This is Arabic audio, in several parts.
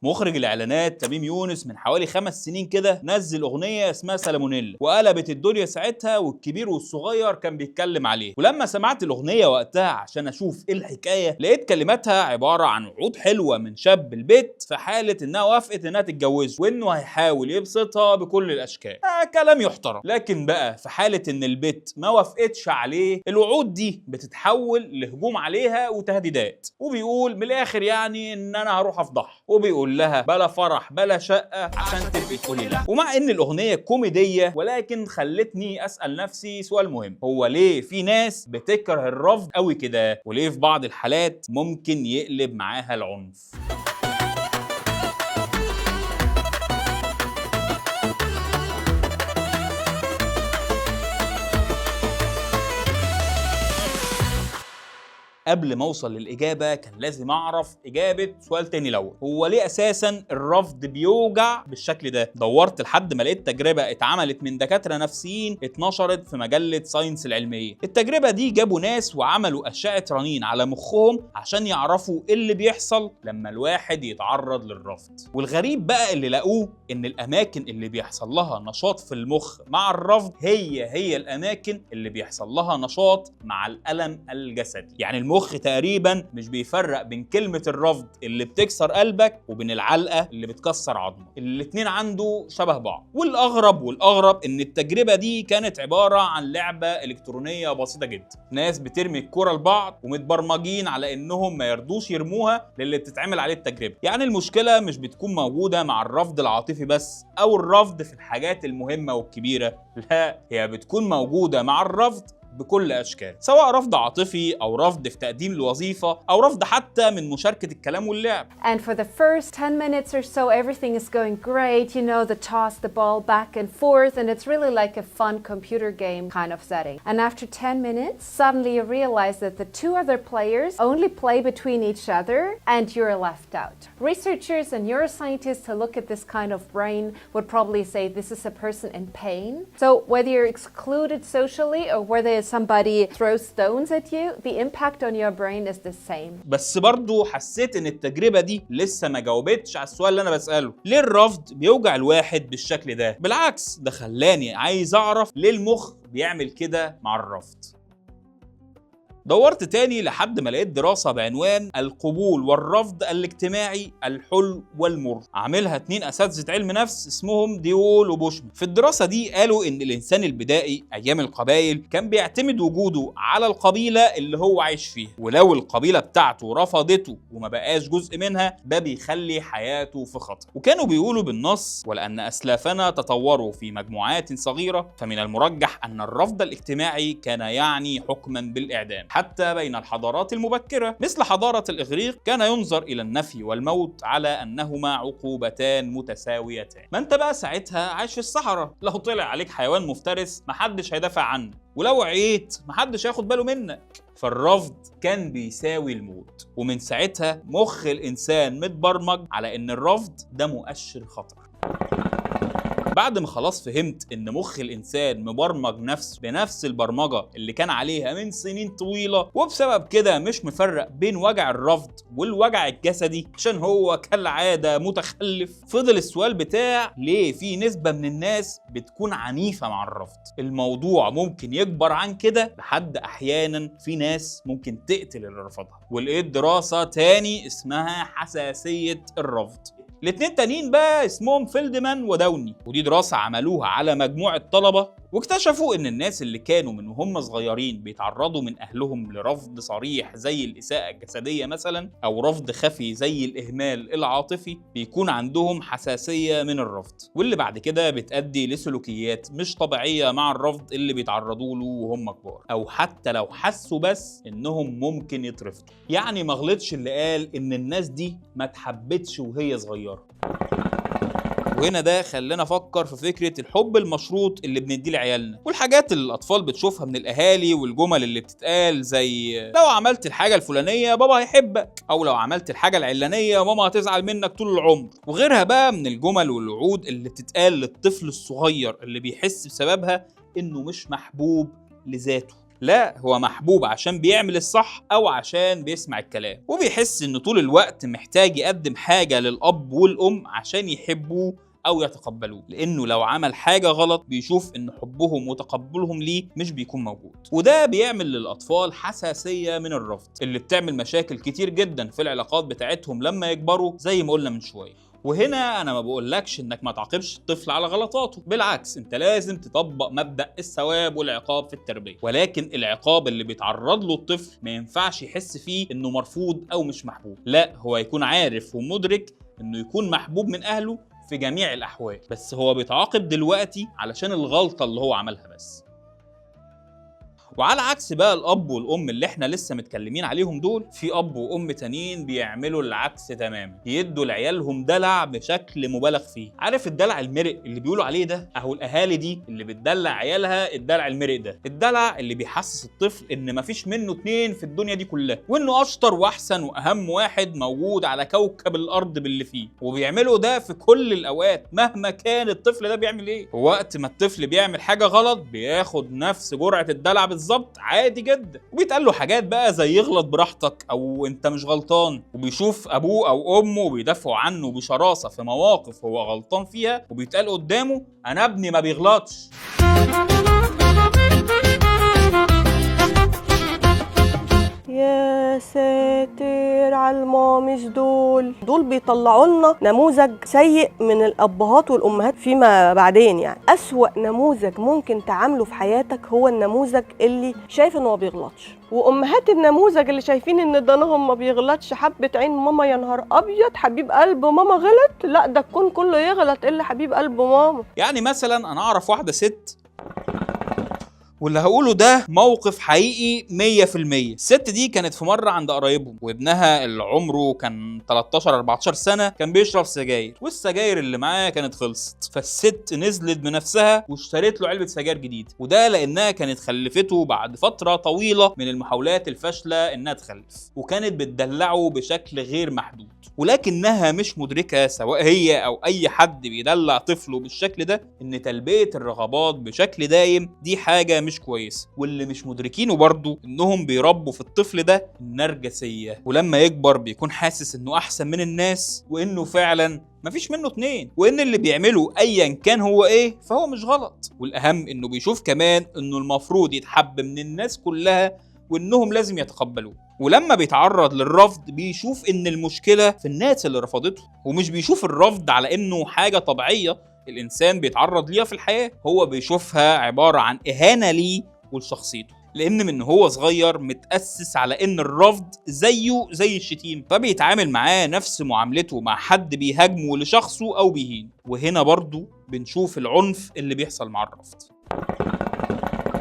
مخرج الاعلانات تميم يونس من حوالي 5 سنين كده نزل اغنيه اسمها سالمونيلا وقلبت الدنيا ساعتها، والكبير والصغير كان بيتكلم عليه. ولما سمعت الاغنيه وقتها عشان اشوف ايه الحكايه، لقيت كلماتها عباره عن وعود حلوه من شاب البيت في حاله انها وافقت انها تتجوزه، وانه هيحاول يبسطها بكل الاشكال. كلام يحترم. لكن بقى في حاله ان البيت ما وافقتش عليه، الوعود دي بتتحول لهجوم عليها وتهديدات، وبيقول من الاخر يعني ان انا هروح افضحها، وبيقول لها بلا فرح بلا شقه عشان تبقي تقولي لا. ومع ان الاغنيه كوميديه، ولكن خلتني اسال نفسي سؤال مهم: هو ليه في ناس بتكره الرفض قوي كده؟ وليه في بعض الحالات ممكن يقلب معاها العنف؟ قبل ما اوصل للاجابه كان لازم اعرف اجابه سؤال تاني الاول: هو ليه اساسا الرفض بيوجع بالشكل ده؟ دورت لحد ما لقيت تجربه اتعملت من دكاتره نفسيين اتنشرت في مجله ساينس العلميه. التجربه دي جابوا ناس وعملوا اشعه رنين على مخهم عشان يعرفوا ايه اللي بيحصل لما الواحد يتعرض للرفض. والغريب بقى اللي لقوه ان الاماكن اللي بيحصل لها نشاط في المخ مع الرفض هي الاماكن اللي بيحصل لها نشاط مع الالم الجسدي. يعني المخ تقريبا مش بيفرق بين كلمة الرفض اللي بتكسر قلبك وبين العلقة اللي بتكسر عظمك، الاتنين عنده شبه بعض. والأغرب إن التجربة دي كانت عبارة عن لعبة إلكترونية بسيطة جدا. ناس بترمي الكرة لبعض ومتبرمجين على إنهم ما يرضوش يرموها للي بتتعمل عليه التجربة. يعني المشكلة مش بتكون موجودة مع الرفض العاطفي بس، أو الرفض في الحاجات المهمة والكبيرة، لا، هي بتكون موجودة مع الرفض بكل أشكال، سواء رفض عاطفي أو رفض في تقديم الوظيفة أو رفض حتى من مشاركة الكلام واللعب. And for the first 10 minutes or so, everything is going great. You know, the toss the ball back and forth, and it's really like a fun computer game kind of setting. And after 10 minutes, suddenly you realize that the two other players only play between each other, and you're left out. Researchers and neuroscientists who look at this kind of brain would probably say this is a person in pain. So whether you're excluded socially or whether somebody throws stones at you, the impact on your brain is the same. بس برضو حسيت ان التجربة دي لسه ما جاوبتش على السؤال اللي انا بسأله: ليه الرفض بيوجع الواحد بالشكل ده؟ بالعكس، ده خلاني عايز اعرف ليه المخ بيعمل كده مع الرفض. دورت تاني لحد ما لقيت دراسة بعنوان القبول والرفض الاجتماعي الحلو والمر، عاملها 2 أساتذة علم نفس اسمهم ديول وبوشمان. في الدراسة دي قالوا إن الإنسان البدائي أيام القبائل كان بيعتمد وجوده على القبيلة اللي هو عايش فيها، ولو القبيلة بتاعته رفضته وما بقاش جزء منها ده بيخلي حياته في خطر. وكانوا بيقولوا بالنص: ولأن أسلافنا تطوروا في مجموعات صغيرة فمن المرجح أن الرفض الاجتماعي كان يعني حكما بالإعدام. حتى بين الحضارات المبكرة مثل حضارة الإغريق كان ينظر إلى النفي والموت على أنهما عقوبتان متساويتان. ما أنت بقى ساعتها عايش في الصحراء، لو طلع عليك حيوان مفترس محدش هيدافع عنك، ولو عييت محدش هياخد باله منك. فالرفض كان بيساوي الموت. ومن ساعتها مخ الإنسان متبرمج على إن الرفض ده مؤشر خطر. بعد ما خلاص فهمت ان مخ الانسان مبرمج نفسه بنفس البرمجه اللي كان عليها من سنين طويله، وبسبب كده مش مفرق بين وجع الرفض والوجع الجسدي عشان هو كالعاده متخلف، فضل السؤال بتاع ليه في نسبه من الناس بتكون عنيفه مع الرفض. الموضوع ممكن يكبر عن كده لحد احيانا في ناس ممكن تقتل اللي رفضها. ولقيت دراسه تاني اسمها حساسيه الرفض. الاتنين تانيين بقى اسمهم فيلدمان وداوني، ودي دراسة عملوها على مجموعة طلبة، واكتشفوا ان الناس اللي كانوا من وهم صغيرين بيتعرضوا من اهلهم لرفض صريح زي الاساءة الجسدية مثلا، او رفض خفي زي الاهمال العاطفي، بيكون عندهم حساسية من الرفض، واللي بعد كده بتؤدي لسلوكيات مش طبيعية مع الرفض اللي بيتعرضوا له وهم كبار، او حتى لو حسوا بس انهم ممكن يترفضوا. يعني ما غلطش اللي قال ان الناس دي ما اتحبتش وهي صغيرة. وهنا ده خلينا افكر في فكره الحب المشروط اللي بنديه لعيالنا، والحاجات اللي الاطفال بتشوفها من الاهالي، والجمل اللي بتتقال زي لو عملت الحاجه الفلانيه بابا هيحبك، او لو عملت الحاجه العلانيه ماما هتزعل منك طول العمر، وغيرها بقى من الجمل والوعود اللي بتتقال للطفل الصغير اللي بيحس بسببها انه مش محبوب لذاته. لا، هو محبوب عشان بيعمل الصح او عشان بيسمع الكلام، وبيحس انه طول الوقت محتاج يقدم حاجة للأب والأم عشان يحبوه أو يتقبلوه، لأنه لو عمل حاجة غلط بيشوف إن حبهم وتقبلهم ليه مش بيكون موجود. وده بيعمل للأطفال حساسية من الرفض اللي بتعمل مشاكل كتير جدا في العلاقات بتاعتهم لما يكبروا زي ما قلنا من شوية. وهنا أنا ما بقولكش إنك ما تعاقبش الطفل على غلطاته، بالعكس أنت لازم تطبق مبدأ الثواب والعقاب في التربية، ولكن العقاب اللي بيتعرض له الطفل ما ينفعش يحس فيه إنه مرفوض أو مش محبوب، لا، هو يكون عارف ومدرك إنه يكون محبوب من أهله في جميع الأحوال، بس هو بيتعاقب دلوقتي علشان الغلطة اللي هو عملها بس. وعلى عكس بقى الأب والأم اللي احنا لسه متكلمين عليهم دول، في أب وأم تانيين بيعملوا العكس تماما، يدوا لعيالهم دلع بشكل مبالغ فيه. عارف الدلع المرق اللي بيقولوا عليه ده؟ أهو الأهالي دي اللي بتدلع عيالها الدلع المرق ده، الدلع اللي بيحسس الطفل إن مفيش منه اتنين في الدنيا دي كلها، وإنه أشطر وأحسن وأهم واحد موجود على كوكب الأرض باللي فيه، وبيعملوا ده في كل الأوقات مهما كان الطفل ده بيعمل إيه. ووقت ما الطفل بيعمل حاجة غلط بياخد نفس جرعة الدلع بالظبط عادي جدا، وبيتقال له حاجات بقى زي يغلط براحتك او انت مش غلطان، وبيشوف ابوه او امه بيدافعوا عنه بشراسه في مواقف هو غلطان فيها، وبيتقال قدامه انا ابني ما بيغلطش. يا ساتر على المامش دول بيطلعوا لنا نموذج سيء من الابهات والامهات فيما بعدين. يعني اسوأ نموذج ممكن تعامله في حياتك هو النموذج اللي شايف انه ما بيغلطش، وامهات النموذج اللي شايفين ان ضنهم ما بيغلطش، حبة عين ماما يا نهار ابيض حبيب قلب ماما غلط، لا ده الكون كله يغلط الا حبيب قلب ماما. يعني مثلا انا اعرف واحده ست، واللي هقوله ده موقف حقيقي 100%. الست دي كانت في مرة عند قرايبهم، وابنها اللي عمره كان 13-14 سنة كان بيشرب سجاير، والسجاير اللي معاه كانت خلصت، فالست نزلت بنفسها واشترت له علبة سجاير جديدة، وده لأنها كانت خلفته بعد فترة طويلة من المحاولات الفاشلة إنها تخلف، وكانت بتدلعه بشكل غير محدود، ولكنها مش مدركة سواء هي أو أي حد بيدلع طفله بالشكل ده إن تلبية الرغبات بشكل دايم دي حاجة مش كويسة. واللي مش مدركينه برضو إنهم بيربوا في الطفل ده النرجسية، ولما يكبر بيكون حاسس إنه أحسن من الناس، وإنه فعلا مفيش منه اتنين، وإن اللي بيعمله أيا كان هو إيه فهو مش غلط. والأهم إنه بيشوف كمان إنه المفروض يتحب من الناس كلها وإنهم لازم يتقبلوه، ولما بيتعرض للرفض بيشوف إن المشكلة في الناس اللي رفضته، ومش بيشوف الرفض على إنه حاجة طبيعية الإنسان بيتعرض ليها في الحياة، هو بيشوفها عبارة عن إهانة ليه ولشخصيته، لأن من هو صغير متأسس على إن الرفض زيه زي الشتيم، فبيتعامل معاه نفس معاملته مع حد بيهاجمه لشخصه أو بيهين. وهنا برضو بنشوف العنف اللي بيحصل مع الرفض.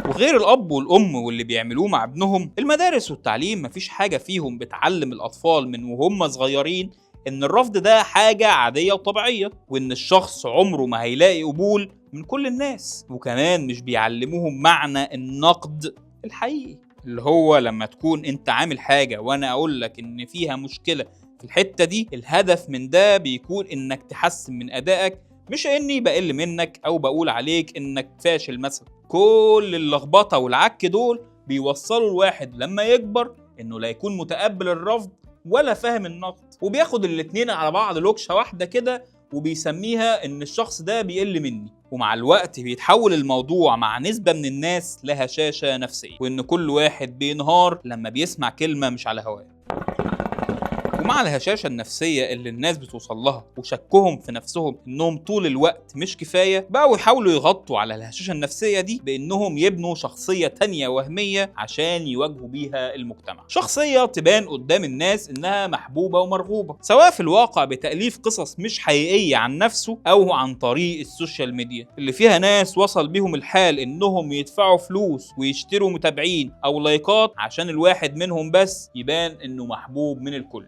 وغير الأب والأم واللي بيعملوه مع ابنهم، المدارس والتعليم مفيش حاجة فيهم بتعلم الأطفال من وهم صغيرين إن الرفض ده حاجة عادية وطبيعية، وإن الشخص عمره ما هيلاقي قبول من كل الناس. وكمان مش بيعلموهم معنى النقد الحقيقي، اللي هو لما تكون أنت عامل حاجة وأنا أقول لك إن فيها مشكلة في الحتة دي، الهدف من ده بيكون إنك تحسن من أدائك، مش إني بقل منك أو بقول عليك إنك فاشل مثلا. كل اللخبطة والعك دول بيوصلوا الواحد لما يكبر إنه لا يكون متقبل الرفض ولا فاهم النقد، وبياخد الاتنين على بعض لوكشة واحدة كده وبيسميها إن الشخص ده بيقل مني. ومع الوقت بيتحول الموضوع مع نسبة من الناس لهشاشة نفسية، وإن كل واحد بينهار لما بيسمع كلمة مش على هواه. ومع الهشاشة النفسية اللي الناس بتوصل لها وشكهم في نفسهم انهم طول الوقت مش كفاية، بقوا يحاولوا يغطوا على الهشاشة النفسية دي بانهم يبنوا شخصية تانية وهمية عشان يواجهوا بيها المجتمع، شخصية تبان قدام الناس انها محبوبة ومرغوبة، سواء في الواقع بتأليف قصص مش حقيقية عن نفسه او عن طريق السوشيال ميديا اللي فيها ناس وصل بيهم الحال انهم يدفعوا فلوس ويشتروا متابعين او لايكات عشان الواحد منهم بس يبان انه محبوب من الكل.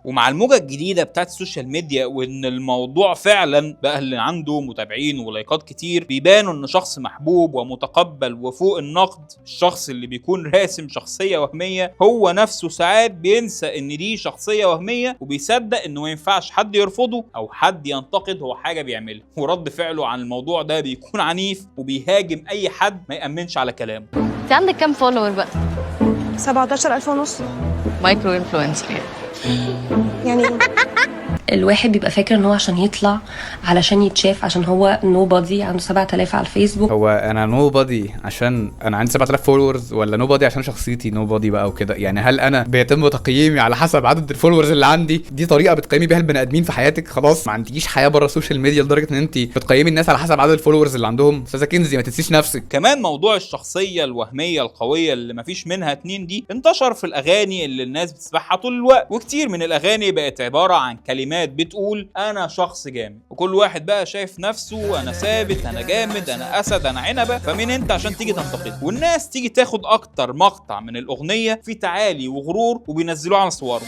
ومع الموجة الجديدة بتاعت السوشيال ميديا وان الموضوع فعلا بقى اللي عنده متابعين ولايكات كتير بيبانوا انه شخص محبوب ومتقبل وفوق النقد، الشخص اللي بيكون راسم شخصية وهمية هو نفسه ساعات بينسى ان دي شخصية وهمية، وبيصدق انه ما ينفعش حد يرفضه او حد ينتقد هو حاجة بيعملها، ورد فعله عن الموضوع ده بيكون عنيف وبيهاجم اي حد ما يأمنش على كلامه. انت عندك كام فولور بقى؟ 17,000 ونص. مايكرو انفلونسر يعني الواحد بيبقى فاكر ان هو عشان يطلع علشان يتشاف عشان هو نو بادي عنده 7000 على الفيسبوك. هو انا نو بادي عشان انا عندي 7000 فولورز ولا نو بادي عشان شخصيتي نو بادي بقى وكده؟ يعني هل انا بيتم تقييمي على حسب عدد الفولورز اللي عندي؟ دي طريقه بتقيمي بيها البني ادمين في حياتك؟ خلاص ما عندكيش حياه بره السوشيال ميديا لدرجه ان انت بتقيمي الناس على حسب عدد الفولورز اللي عندهم. استاذه كنزي ما تنسيش نفسك. كمان موضوع الشخصيه الوهميه القويه اللي مفيش منها اتنين دي انتشر في الاغاني اللي الناس بتسمعها طول الوقت، وكتير من الاغاني بقت عباره عن كلمات بتقول انا شخص جامد، وكل واحد بقى شايف نفسه انا ثابت، انا جامد، انا اسد، انا عنبه. فمين انت عشان تيجي تنتقد؟ والناس تيجي تاخد اكتر مقطع من الاغنيه في تعالي وغرور وبينزلوه على صورهم.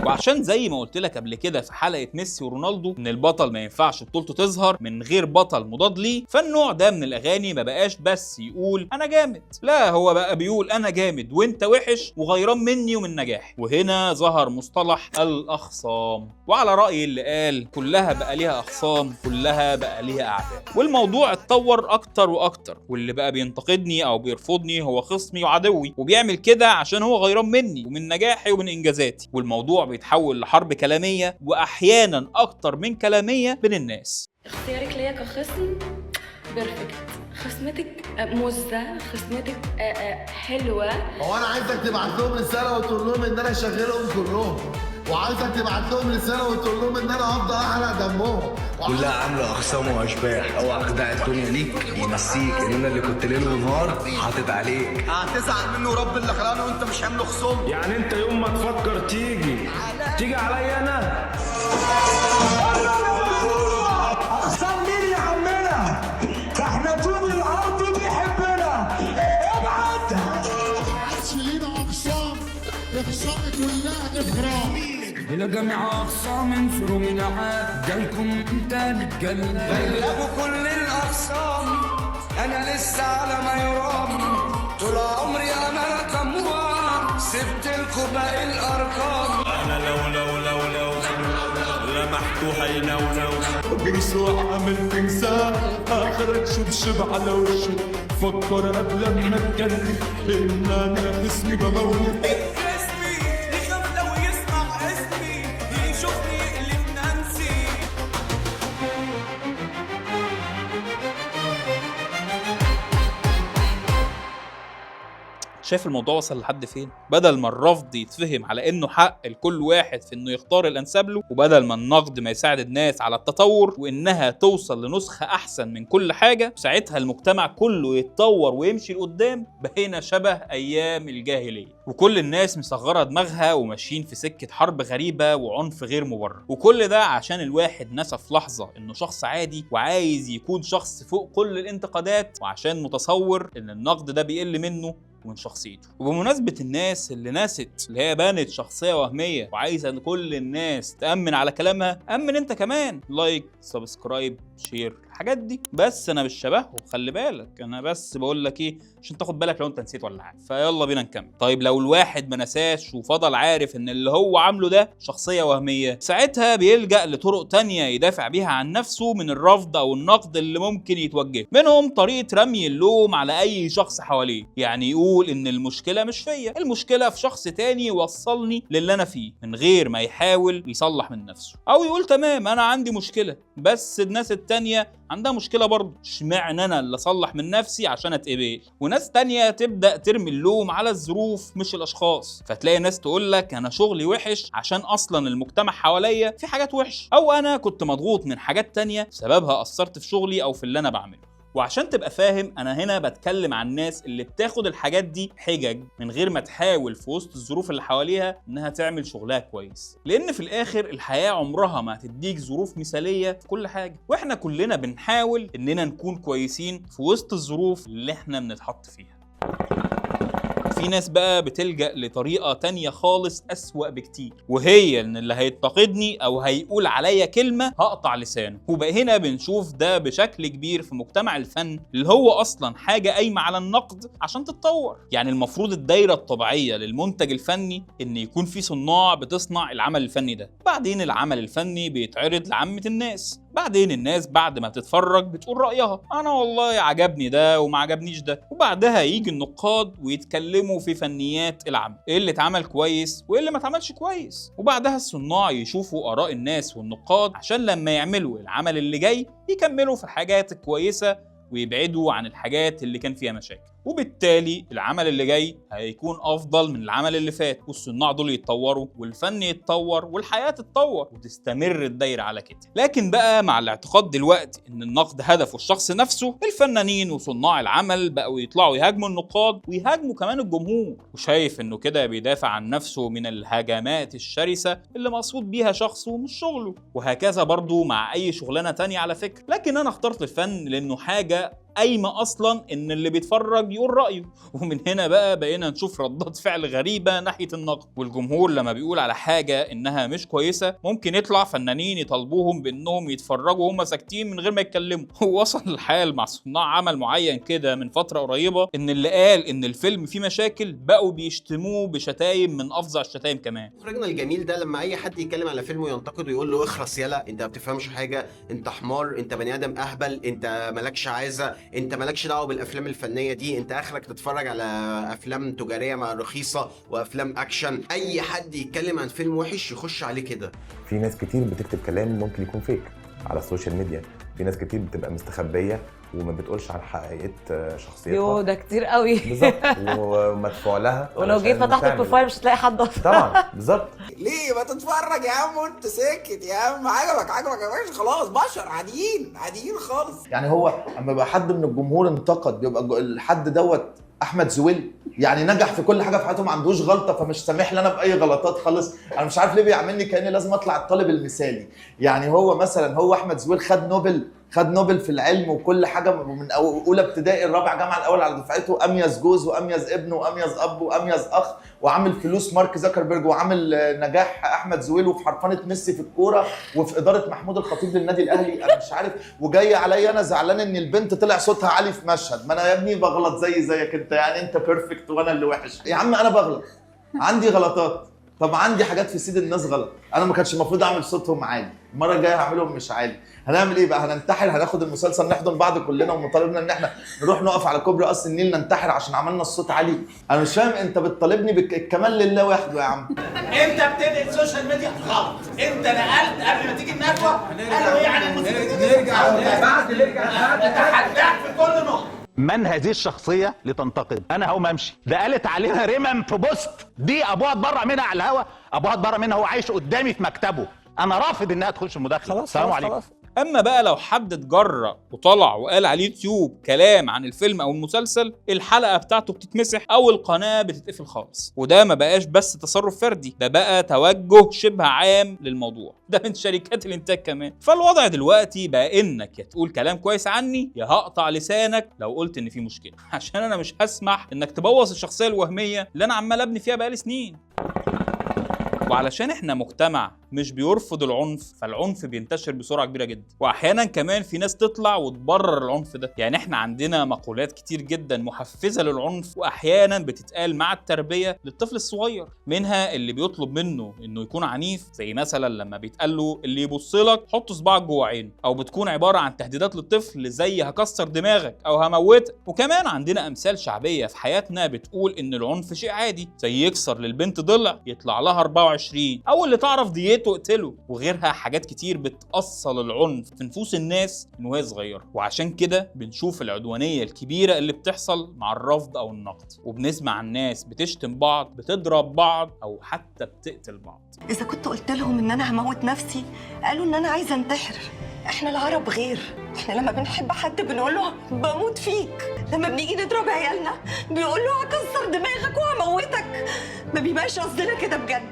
وعشان زي ما قلت لك قبل كده في حلقه ميسي ورونالدو ان البطل ما ينفعش بطولته تظهر من غير بطل مضاد ليه، فالنوع ده من الاغاني ما بقاش بس يقول انا جامد، لا هو بقى بيقول انا جامد وانت وحش وغيران مني ومن نجاحي. وهنا ظهر مصطلح الاخصام، وعلى راي اللي قال كلها بقى ليها اخصام، كلها بقى ليها اعداء. والموضوع اتطور اكتر واكتر، واللي بقى بينتقدني او بيرفضني هو خصمي وعدوي، وبيعمل كده عشان هو غيران مني ومن نجاحي ومن انجازاتي. والموضوع بيتحول لحرب كلامية، وأحيانا أكتر من كلامية بين الناس. اختيارك ليا كخصم بيرفكت، خصمتك مزة، خصمتك حلوة. هو أنا عايزك تبعت لهم رسالة وتقول لهم إن أنا شغلهم كلهم، وعايزك تبعت لهم رسالة وتقول لهم إن أنا هفضل أحرق دمهم. كلها عاملة أخصام وأشباح، أوعى أخدع الدنيا ليك ينسيك إن أنا اللي كنت ليل ونهار حاطط عليك. هتزعل منه رب اللي خلاني وأنت مش عامله خصوم. يعني أنت يوم ما تفكر تيجي عليا أنا؟ أخصام مين يا عمنا؟ إحنا طول الأرض بيحبنا. ابعد. لينا أخصام، أخصامي كلها إفراط. إلى جميع أخصام انفروا من عاد جايكم انت نتكلم. غلبوا كل الأخصام، أنا لسه على ما يرام. طول عمري أنا رقم واحد، سبت لكم باقي الأرقام. أنا لو لمحته هينولو. بيسوع عامل تمثال آخرك شبشب على وشه. فكر قبل ما اتكلم إن أنا اسمي بموت. شايف الموضوع وصل لحد فين؟ بدل ما الرفض يتفهم على انه حق لكل واحد في انه يختار الانسب له، وبدل ما النقد ما يساعد الناس على التطور وانها توصل لنسخه احسن من كل حاجه، ساعتها المجتمع كله يتطور ويمشي لقدام، بقينا شبه ايام الجاهليه، وكل الناس مصغره دماغها وماشيين في سكه حرب غريبه وعنف غير مبرر. وكل ده عشان الواحد نسى في لحظه انه شخص عادي وعايز يكون شخص فوق كل الانتقادات، وعشان متصور ان النقد ده بيقل منه ومن شخصيته. وبمناسبة الناس اللي ناست اللي هي بانت شخصية وهمية وعايزة ان كل الناس تأمن على كلامها، أمن انت كمان، لايك، سبسكرايب، شير، الحاجات دي. بس انا مش شبههم، خلي بالك، انا بس بقول لك ايه عشان تاخد بالك لو انت نسيت ولا حاجه. فيلا بينا نكمل. طيب لو الواحد ما نساش وفضل عارف ان اللي هو عامله ده شخصيه وهميه، ساعتها بيلجأ لطرق تانية يدافع بيها عن نفسه من الرفض او النقد اللي ممكن يتوجه، منهم طريقه رمي اللوم على اي شخص حواليه. يعني يقول ان المشكله مش فيا، المشكله في شخص تاني وصلني للي انا فيه، من غير ما يحاول يصلح من نفسه. او يقول تمام انا عندي مشكله بس الناس التانية عندها مشكله برضه، اشمعنى انا اللي اصلح من نفسي عشان اتقبل؟ وناس تانية تبدا ترمي اللوم على الظروف مش الاشخاص، فتلاقي ناس تقول لك انا شغلي وحش عشان اصلا المجتمع حواليا في حاجات وحشه، او انا كنت مضغوط من حاجات تانية بسببها اثرت في شغلي او في اللي انا بعمله. وعشان تبقى فاهم انا هنا بتكلم عن الناس اللي بتاخد الحاجات دي حجج من غير ما تحاول في وسط الظروف اللي حواليها انها تعمل شغلها كويس، لان في الاخر الحياة عمرها ما هتديك ظروف مثالية في كل حاجة، واحنا كلنا بنحاول اننا نكون كويسين في وسط الظروف اللي احنا بنتحط فيها. في ناس بقى بتلجأ لطريقة تانية خالص أسوأ بكتير، وهي ان اللي هينتقدني او هيقول عليا كلمة هقطع لسانه. وبقى هنا بنشوف ده بشكل كبير في مجتمع الفن اللي هو اصلا حاجة قايمة على النقد عشان تتطور. يعني المفروض الدايرة الطبيعية للمنتج الفني ان يكون في صناع بتصنع العمل الفني ده، بعدين العمل الفني بيتعرض لعامة الناس، بعدين الناس بعد ما تتفرج بتقول رأيها، انا والله عجبني ده وما عجبنيش ده، وبعدها يجي النقاد ويتكلموا في فنيات العمل، ايه اللي اتعمل كويس وايه اللي ما اتعملش كويس، وبعدها الصناع يشوفوا آراء الناس والنقاد عشان لما يعملوا العمل اللي جاي يكملوا في الحاجات الكويسة ويبعدوا عن الحاجات اللي كان فيها مشاكل، وبالتالي العمل اللي جاي هيكون افضل من العمل اللي فات، والصناع دول يتطوروا والفن يتطور والحياة تتطور وتستمر الدايرة على كده. لكن بقى مع الاعتقاد دلوقتي ان النقد هدفه الشخص نفسه، الفنانين وصناع العمل بقوا يطلعوا يهاجموا النقاد ويهاجموا كمان الجمهور، وشايف انه كده بيدافع عن نفسه من الهجمات الشرسة اللي مقصود بيها شخصه ومش شغله، وهكذا برضو مع اي شغلانة تانية على فكرة. لكن انا اخترت الفن لانه حاجة قايمة أصلا إن اللي بيتفرج يقول رأيه، ومن هنا بقى بقينا نشوف ردات فعل غريبة ناحية النقد، والجمهور لما بيقول على حاجة إنها مش كويسة ممكن يطلع فنانين يطالبوهم بإنهم يتفرجوا وهم ساكتين من غير ما يتكلموا. ووصل الحال مع صناع عمل معين كده من فترة قريبة إن اللي قال إن الفيلم فيه مشاكل بقوا بيشتموه بشتايم من أفظع الشتايم كمان. مخرجنا الجميل ده لما أي حد يتكلم على فيلم وينتقده يقول له اخرس يلا، أنت ما بتفهمش حاجة، أنت حمار، أنت بني آدم أهبل، أنت مالكش عايزة، انت مالكش دعوه بالافلام الفنيه دي، انت اخرك تتفرج على افلام تجاريه مع رخيصه وافلام اكشن. اي حد يتكلم عن فيلم وحش يخش عليه كده. في ناس كتير بتكتب كلام ممكن يكون فيك على السوشيال ميديا، في ناس كتير بتبقى مستخبيه وما بتقولش عن حقيقه شخصيتها. يوه ده كتير قوي بالظبط، ومدفوع لها. ولو جيت فتحت البروفايل مش هتلاقي حد اصلا. طبعا بالظبط. ليه ما تتفرج يا عم وانت ساكت يا عم؟ عجبك يا باشا، خلاص بشر عاديين خالص. يعني هو اما يبقى حد من الجمهور انتقد بيبقى الحد دوت احمد زويل، يعني نجح في كل حاجه في حياته ما عندوش غلطه، فمش سامح لي انا باي غلطات خالص. انا مش عارف ليه بيعملني كاني لازم اطلع الطالب المثالي. يعني هو مثلا هو احمد زويل خد نوبل في العلم وكل حاجه من اولى ابتدائي الرابع جامعه الاول على دفعته، اميز جوز واميز ابن واميز اب واميز اخ، وعامل فلوس مارك زكربرج، وعامل نجاح احمد زويل وفي حرفنه ميسي في الكوره وفي اداره محمود الخطيب للنادي الاهلي. انا مش عارف، وجاي عليا انا زعلان ان البنت طلع صوتها عالي في مشهد. ما انا يا ابني بغلط زيك انت، يعني انت بيرفكت وانا اللي وحش. يا عم انا بغلط، عندي غلطات، طب عندي حاجات في سيد الناس غلط. انا ما كانش المفروض اعمل صوتهم عالي، المره الجايه هعملهم مش عالي. هنعمل ايه بقى؟ هننتحر؟ هناخد المسلسل نحضن بعض كلنا ومطالبنا ان احنا نروح نقف على كوبري قصر النيل ننتحر عشان عملنا الصوت عالي؟ انا مش فاهم، انت بتطالبني بالكمال لله وحده يا عم. انت بتنقل السوشيال ميديا غلط، انت نقلت قبل ما تيجي الندوه قالوا ايه عن الموسيقى؟ نرجع تحداك في كل نقطه. من هذه الشخصية لتنتقد؟ أنا هقوم أمشي. ده قالت علينا رمم في بوست، دي أبوها اتبرع منها على الهوا، أبوها اتبرع منها، هو عايش قدامي في مكتبه، أنا رافض إنها تخش المداخلة. السلام عليكم. اما بقى لو حد اتجرأ وطلع وقال على اليوتيوب كلام عن الفيلم او المسلسل، الحلقه بتاعته بتتمسح او القناه بتتقفل خالص، وده ما بقاش بس تصرف فردي، ده بقى توجه شبه عام للموضوع، ده من شركات الانتاج كمان. فالوضع دلوقتي بقى انك يا تقول كلام كويس عني يا هقطع لسانك لو قلت ان في مشكله، عشان انا مش هسمح انك تبوظ الشخصيه الوهميه اللي انا عمال ابني فيها بقالي سنين. وعلشان احنا مجتمع مش بيرفض العنف، فالعنف بينتشر بسرعه كبيره جدا، واحيانا كمان في ناس تطلع وتبرر العنف ده. يعني احنا عندنا مقولات كتير جدا محفزه للعنف، واحيانا بتتقال مع التربيه للطفل الصغير، منها اللي بيطلب منه انه يكون عنيف، زي مثلا لما بيتقال له اللي يبص لك حط صباعك جوه عينه، او بتكون عباره عن تهديدات للطفل زي هكسر دماغك او هموتك. وكمان عندنا امثال شعبيه في حياتنا بتقول ان العنف شيء عادي، زي يكسر للبنت ضلع يطلع لها 24، او اللي تعرف ديته اقتله، وغيرها حاجات كتير بتأصل العنف في نفوس الناس من وهي صغيره. وعشان كده بنشوف العدوانيه الكبيره اللي بتحصل مع الرفض او النقد، وبنسمع الناس بتشتم بعض، بتضرب بعض، او حتى بتقتل بعض. اذا كنت قلت لهم ان انا هموت نفسي قالوا ان انا عايزه انتحر. احنا العرب غير، احنا لما بنحب حد بنقول له بموت فيك، لما بنيجي نضرب عيالنا بيقول له هكسر دماغك وهموتك. ما بيبقاش قصدنا كده بجد،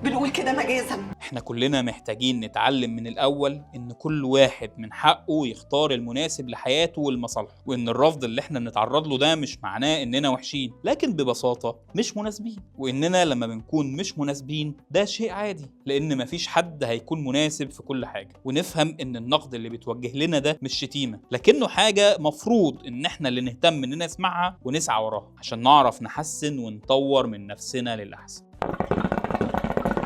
بنقول كده مجازا. احنا كلنا محتاجين نتعلم من الاول ان كل واحد من حقه يختار المناسب لحياته ولمصالحه، وان الرفض اللي احنا بنتعرض له ده مش معناه اننا وحشين، لكن ببساطه مش مناسبين، واننا لما بنكون مش مناسبين ده شيء عادي، لان مفيش حد هيكون مناسب في كل حاجه. ونفهم ان النقد اللي بيتوجه لنا ده مش شتيمه، لكنه حاجه مفروض ان احنا اللي نهتم اننا نسمعها ونسعى وراها، عشان نعرف نحسن ونطور من نفسنا للاحسن.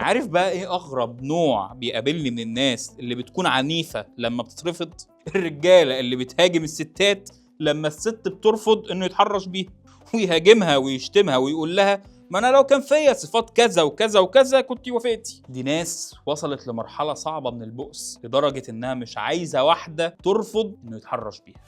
عارف بقى ايه اغرب نوع بيقابلني من الناس اللي بتكون عنيفة لما بتترفض؟ الرجالة اللي بتهاجم الستات لما الست بترفض انه يتحرش بيها، ويهاجمها ويشتمها ويقول لها ما انا لو كان فيا صفات كذا وكذا وكذا كنت وافقتي. دي ناس وصلت لمرحلة صعبة من البؤس لدرجة انها مش عايزة واحدة ترفض انه يتحرش بيها.